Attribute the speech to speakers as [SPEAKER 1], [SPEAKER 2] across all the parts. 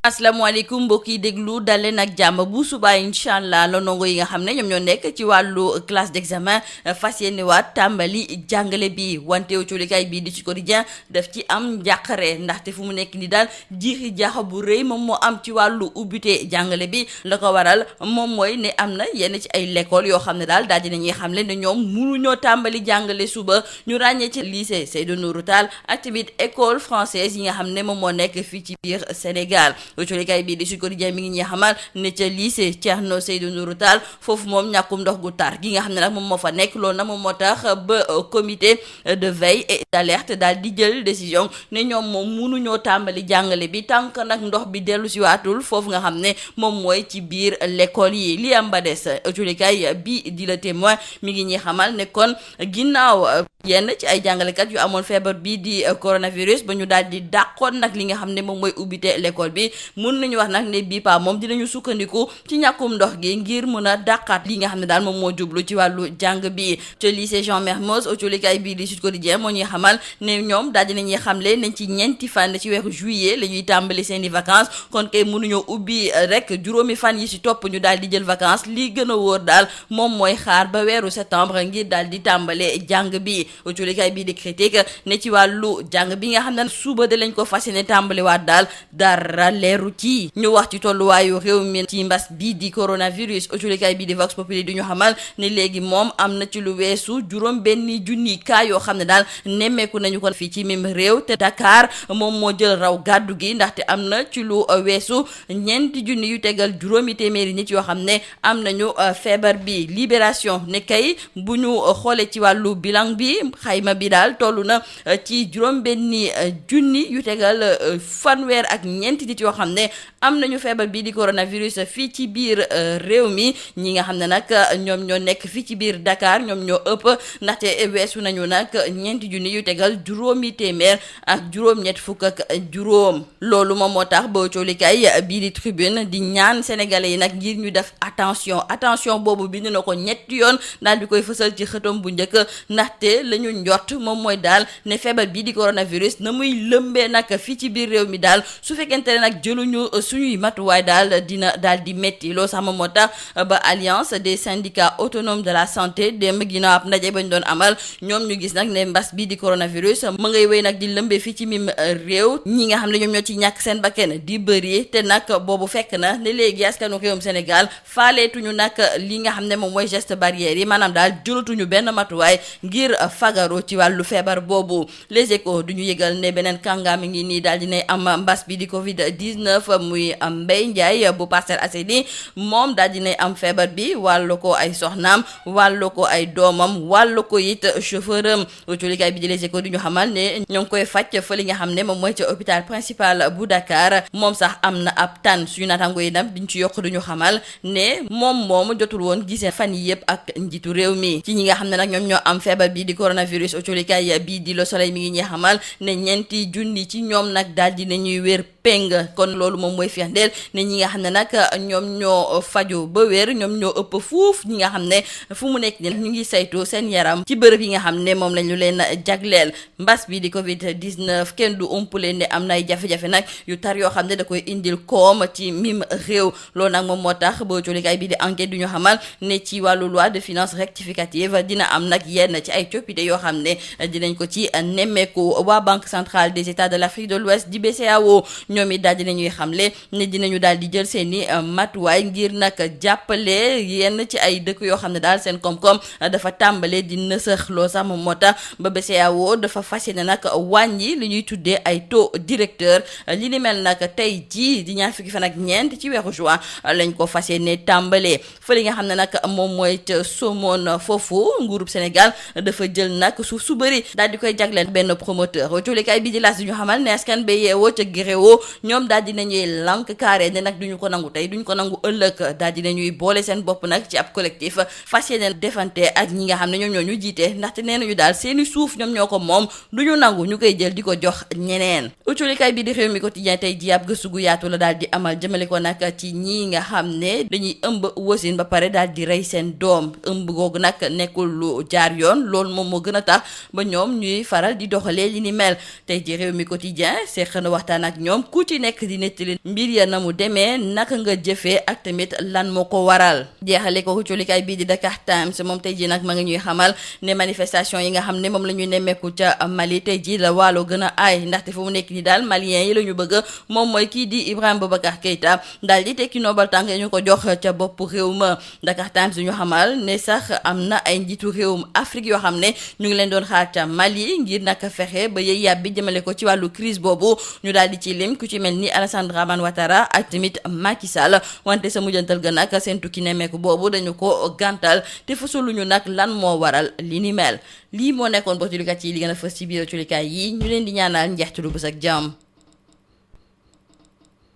[SPEAKER 1] asalaamaaleykum mbokk yi déglu dal leen ak jàmm bu subaa incha allah la ndongo yi nga xam ne ñoom ñoo nekk ci wàllu classe d'examen fas yéene waat tàmbali jàngale bi wante coolikaay bii di ci quotidien daf ci am njàqare ndaxte fu mu nekk ni daal jiixi jaaxa bu rëy moom moo am ci wàllu ubbite jàngale bi la ko waral moom mooy ne am na yenn ci ay l'école yoo xam ne daal dinañuy xamle ne ñoom mënuñoo tàmbali jàngale suba ñu ràññee ci lycée Seydou Nourou Tall ak tamit école française yi nga xam ne moom moo nekk fii ci biir Sénégal. coolikaay bii di Sud Quotidien mi ngi ñuy xamal ne ca lycée Thierno Seydou Nourou Tall foofu moom ñàkkum ndox gu tar gi nga xam ne nag moom moo fa nekk loolu nag moom moo tax ba comité de veille et d'alerte daal di jël décision ne ñoom moom mënuñoo tàmbali jàngale bi tant que nag ndox bi dellu si waatul foofu nga xam ne moom mooy ci biir l'école yi li am ba des coolikaay bi di Le Témoin mi ngi ñuy xamal ne kon ginnaaw yenn ci ay jàngalekat yu amoon feebar bii di coronavirus ba ñu daal di dàqoon nag li nga xam ne moom mooy ubbite l'école bi mun nañu wax nag ne bii pa moom dinañu sukkandiku ci ñàkkum ndox gi ngir mën a dàqaat li nga xam ne daal moom moo jublu ci wàllu jàng bi ca lycée Jean Mermoz coolikaay bii di Sud Quotidien moo ñuy xamal ne ñoom daal dinañuy xamle nañ ci ñeenti fan ci weeru juillet la ñuy tàmbali seeni vacances kon kay mënuñoo ubbi rek juróomi fan yi ci topp ñu daal di jël vacances li gën a wóor daal moom mooy xaar ba weeru septembre ngir daal di tàmbale jàng bi coolikaay bii di Critique ne ci wàllu jàng bi nga xam ne suba de lañ ko fas yéene tàmbaliwaat daal dara leeru ci ñu wax ci tolluwaayu réew mi ci mbas bii di coronavirus coolikaay bii di Vox Populi du ñu xamal ne léegi moom am na ci lu weesu juróom benni junni cas yoo xam ne daal nemmeeku nañu ko fii ci même réew te Dakar moom moo jël raw gàddu gi ndaxte am na ci lu weesu ñeenti junni yu tegal juróomi téeméeri nit yoo xam ne am nañu feebar bi. Libération ne kay bu ñu xoolee ci wàllu bilan bi xayma bi daal toll na ci juróom benni junni yu tegal fanweer ak ñeenti nit yoo xam ne am nañu feebar bii di coronavirus fii ci biir réew mi ñi nga xam ne nag ñoom ñoo nekk fii ci biir Dakar ñoom ñoo ëpp ndaxte weesu nañu nag ñeenti junni yu tegal juróomi téeméer ak juróom-ñett fukk ak juróom loolu moom moo tax ba coolikaay bii di Tribune di ñaan sénégalais yi nag ngir ñu def attention boobu bind na ko ñetti yoon daal di koy fësal ci xëtam bu njëkk ndaxte la ñu njort moom mooy daal ne feebar bii di coronavirus na muy lëmbee nag fii ci biir réew mi daal su fekkente ne nag jëluñu suñuy matuwaay daal dina daal di métti loolu sax moom moo tax ba alliance des syndicats autonomes de la santé démb ginnaaw ab ndaje bañ doon amal ñoom ñu gis nag ne mbas bii di coronavirus ma ngay wéy nag di lëmbee fii ci mim réew ñi nga xam ne ñoom ñoo ci ñàkk seen bakkan di bëri te nag boobu fekk na ne léegi askanu réewum Sénégal faaleetuñu nag li nga xam ne moom mooy geste barrière yi maanaam daal jëlatuñu benn matuwaay ngir fagaru ci wàllu feebar boobu. Les Échos du ñu yëgal ne beneen kàngaam ngi nii daal dinay am mbas bi di Covid 19 muy Mbaye Ndiaye bu Parcelles Assainies moom daal dinay am feebar bi wàllu ko ay soxnaam wàllu ko ay doomam wàllu ko it chauffeur am coolikaay bi di Les Échos du ñu xamal ne ñoo ngi koy faj fa li nga xam ne moom mooy ca hôpital principal bu Dakar moom sax am na ab tan suñu naataango yi nag diñ ci yokk duñu xamal ne moom jotul woon gisee fan yi yëpp ak njiitu réew mi ci ñi nga xam ne nag ñoom ñoo am feebar bi di coronavirus coolikaay bii di Le Soleil mi ngi ñuy xamal ne ñeenti junni ci ñoom nag daal di nañuy wér peng kon loolu moom mooy firndeel ne ñi nga xam ne nag ñoom ñoo faju ba wér ñoom ñoo ëpp fuuf ñi nga xam ne fu mu nekk ni ñu ngi saytu seen yaram ci bërëb yi nga xam ne moom lañu leen jagleel mbas bi di Covid 19 kenn du umpule ne am na ay jafe-jafe nag yu tar yoo xam ne da koy indil koom ci mim réew loolu nag moom moo tax ba coolikaay bi di enquête du ñu xamal ne ci wàllu loi de finances rectificative dina am nag yenn ci ay coppite yoo xam ne dinañ ko ci nemmeeku waa Banque centrale des États de l'Afrique de l'Ouest di BCEAO ñoom it daal dinañuy xamle ne dinañu daal di jël seeni matuwaay ngir nag jàppale yenn ci ay dëkk yoo xam ne daal seen koom-koom dafa tàmbale di nësëx loo sax moom moo tax ba BCEAO dafa fas yéene nag wàññi li ñuy tuddee ay taux directeur li ni mel nag tey jii di ñaar fukki fan ak ñeent ci weeru juin lañ ko fas yéene tàmbalee fa li nga xam ne nag moom mooy ca Somone foofu nguurub Sénégal dafa jël nag suuf su bëri daal di koy jagleel benn promoteur coolikaay bi di laas di ñu xamal ne askan ba yeewoo ca Guéréo ñoom daal dinañuy lank carré ne nag duñu ko nangu tey duñu ko nangu ëllëg daal dinañuy boole seen bopp nag ci ab collectif fas yéene defante ak ñi nga xam ne ñoom ñoo ñu jiite ndaxte nee nañu daal seeni suuf ñoom ñoo ko moom duñu nangu ñu koy jël di ko jox ñeneen coolikaay bi di réew mi quotidien tey ji ab gëstu gu yaatu la daal di amal jëmale ko nag ci ñi nga xam ne dañuy ëmb wasin ba pare daal di rey seen doom ëmb googu nag nekkul lu jaar yoon loolu moom moo gën a tax ba ñoom ñuy faral di doxalee li ni mel tey ji réew mi quotidien seex na waxtaan ak ñoom ku ci nekk di di nettali mbir ya na mu demee naka nga jëfee ak tamit lan moo ko waral. jeexale ko colikaay bii di Dakar Times moom tey ji nag ma ngi ñuy xamal ne manifestation yi nga xam ne moom la ñuy nemmeeku ca Mali tey ji la waalo gën a aay ndaxte fu mu nekk ni daal maliens yi la ñu bëgg moom mooy kii di Ibrahima Boubacar Keïta daal di tekki nobal tànk ñu ko jox ca bopp réew ma. Dakar Times ñu xamal ne sax am na ay njiitu réewum Afrique yoo xam ne ñu ngi leen doon xaar ca Mali ngir naka fexe ba yëy yàbbi jëmale ko ci wàllu crise boobu ñu daal di ci lim ku ci mel ni Alassane Dramane Ouattara ak tamit Macky Sall wante sa mujjantal ga nag seen tukki nemmeeku boobu dañu ko gàntal te fësaluñu nag lan moo waral li ni mel. lii moo nekkoon ba culikaay yi li gën a fës ci biir culikaay yi ñu leen di ñaanal njeextalu bés ak jàmm.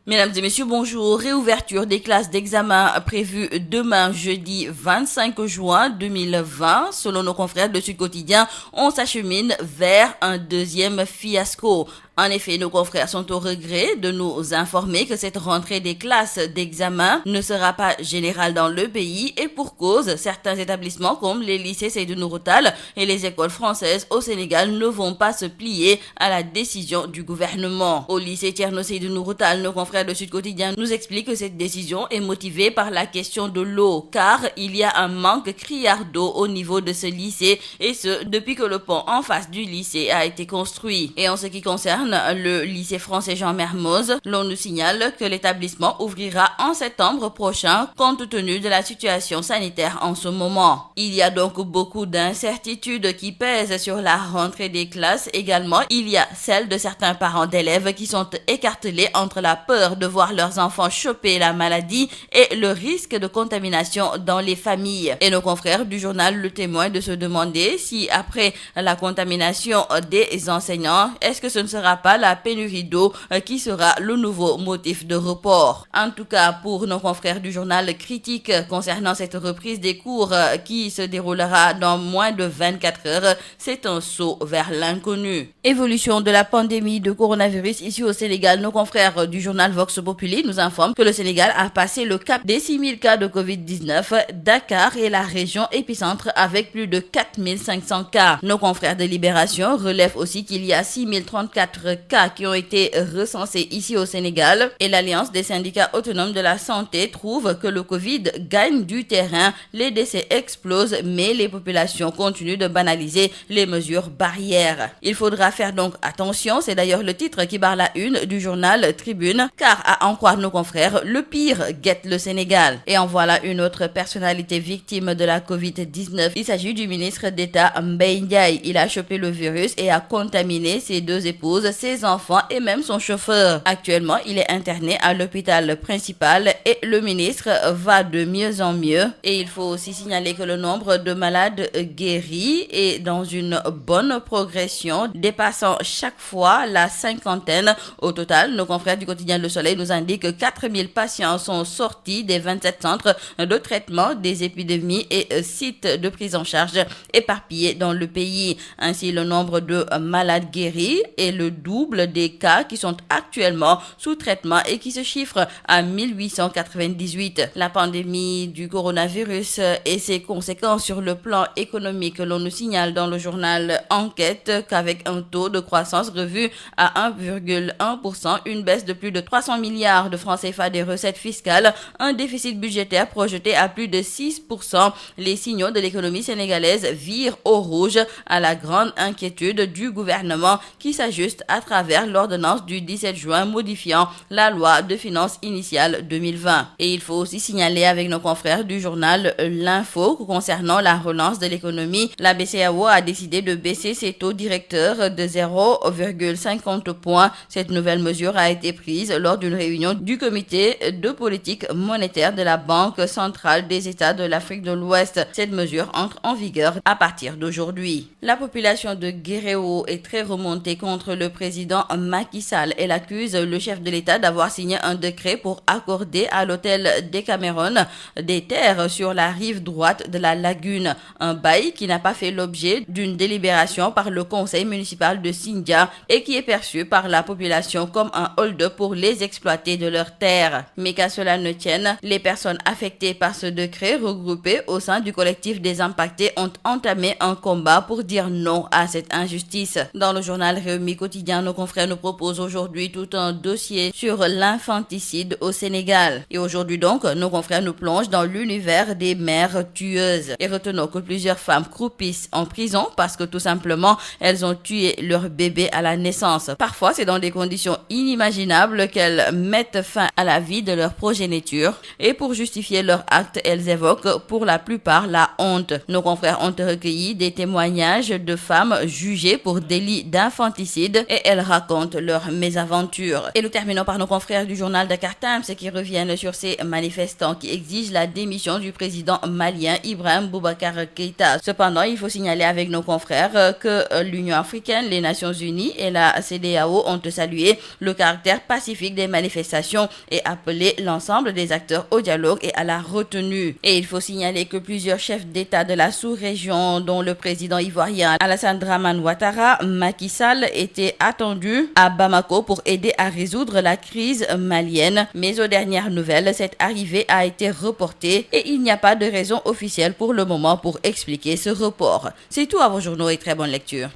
[SPEAKER 1] Mesdames et messieurs, bonjour. Réouverture des classes d'examen prévues demain, jeudi 25 juin 2020. Selon nos confrères de Sud Quotidien, on s'achemine vers un deuxième fiasco. En effet, nos confrères sont au regret de nous informer que cette rentrée des classes d'examen ne sera pas générale dans le pays et pour cause, certains établissements comme les lycées Seydou Nourou Tall et les écoles françaises au Sénégal ne vont pas se plier à la décision du gouvernement. Au lycée Thierno Seydou Nourou Tall, nos confrères de Sud Quotidien nous expliquent que cette décision est motivée par la question de l'eau, car il y a un manque criard d'eau au niveau de ce lycée et ce, depuis que le pont en face du lycée a été construit. Et en ce qui concerne le lycée français Jean Mermoz, l'on nous signale que l'établissement ouvrira en septembre prochain compte tenu de la situation sanitaire en ce moment. Il y a donc beaucoup d'incertitudes qui pèsent sur la rentrée des classes. Également, il y a celle de certains parents d'élèves qui sont écartelés entre la peur de voir leurs enfants choper la maladie et le risque de contamination dans les familles. Et nos confrères du journal Le Témoin de se demander si après la contamination des enseignants, est-ce que ce ne sera pas la pénurie d'eau qui sera le nouveau motif de report. En tout cas, pour nos confrères du journal Critique, concernant cette reprise des cours qui se déroulera dans moins de 24 heures, c'est un saut vers l'inconnu. Évolution de la pandémie de coronavirus ici au Sénégal, nos confrères du journal Vox Populi nous informent que le Sénégal a passé le cap des 6000 cas de Covid-19. Dakar est la région épicentre avec plus de 4500 cas. Nos confrères de Libération relèvent aussi qu'il y a 6034 cas qui ont été recensés ici au Sénégal et l'Alliance des syndicats autonomes de la santé trouve que le Covid gagne du terrain, les décès explosent mais les populations continuent de banaliser les mesures barrières. Il faudra faire donc attention, c'est d'ailleurs le titre qui barre la une du journal Tribune, car à en croire nos confrères, le pire guette le Sénégal. Et en voilà une autre personnalité victime de la Covid-19. Il s'agit du ministre d'État Mbaye Ndiaye. Il a chopé le virus et a contaminé ses deux épouses, ses enfants et même son chauffeur. Actuellement, il est interné à l'hôpital principal et le ministre va de mieux en mieux. Et il faut aussi signaler que le nombre de malades guéris est dans une bonne progression, dépassant chaque fois la cinquantaine. Au total, nos confrères du quotidien Le Soleil nous indiquent que 4000 patients sont sortis des 27 centres de traitement des épidémies et sites de prise en charge éparpillés dans le pays. Ainsi, le nombre de malades guéris est le double des cas qui sont actuellement sous traitement et qui se chiffrent à 1898. La pandémie du coronavirus et ses conséquences sur le plan économique, l'on nous signale dans le journal Enquête qu'avec un taux de croissance revu à 1,1%, une baisse de plus de 300 milliards de francs CFA des recettes fiscales, un déficit budgétaire projeté à plus de 6%, les signaux de l'économie sénégalaise virent au rouge à la grande inquiétude du gouvernement qui s'ajuste à travers l'ordonnance du 17 juin modifiant la loi de finances initiale 2020. Et il faut aussi signaler avec nos confrères du journal L'Info que concernant la relance de l'économie, la BCEAO a décidé de baisser ses taux directeurs de 0,50 points. Cette nouvelle mesure a été prise lors d'une réunion du comité de politique monétaire de la Banque centrale des États de l'Afrique de l'Ouest. Cette mesure entre en vigueur à partir d'aujourd'hui. La population de Guéréo est très remontée contre le président Macky Sall. Elle accuse le chef de l'État d'avoir signé un décret pour accorder à l'hôtel Decameron des terres sur la rive droite de la lagune. Un bail qui n'a pas fait l'objet d'une délibération par le conseil municipal de Sindia et qui est perçu par la population comme un hold-up pour les exploiter de leurs terres. Mais qu'à cela ne tienne, les personnes affectées par ce décret regroupées au sein du collectif des impactés ont entamé un combat pour dire non à cette injustice. Dans le journal Réumi Quotidien, Quotidien, nos confrères nous proposent aujourd'hui tout un dossier sur l'infanticide au Sénégal. Et aujourd'hui donc, nos confrères nous plongent dans l'univers des mères tueuses. Et retenons que plusieurs femmes croupissent en prison parce que tout simplement, elles ont tué leur bébé à la naissance. Parfois, c'est dans des conditions inimaginables qu'elles mettent fin à la vie de leur progéniture. Et pour justifier leur acte, elles évoquent pour la plupart la honte. Nos confrères ont recueilli des témoignages de femmes jugées pour délit d'infanticide et elles racontent leurs mésaventures. Et nous terminons par nos confrères du journal Dakar Times qui reviennent sur ces manifestants qui exigent la démission du président malien Ibrahim Boubacar Keïta. Cependant, il faut signaler avec nos confrères que l'Union africaine, les Nations unies et la CEDEAO ont salué le caractère pacifique des manifestations et appelé l'ensemble des acteurs au dialogue et à la retenue. Et il faut signaler que plusieurs chefs d'État de la sous-région, dont le président ivoirien Alassane Dramane Ouattara, Macky Sall, étaient attendus à Bamako pour aider à résoudre la crise malienne. Mais aux dernières nouvelles, cette arrivée a été reportée et il n'y a pas de raison officielle pour le moment pour expliquer ce report. C'est tout à vos journaux et très bonne lecture.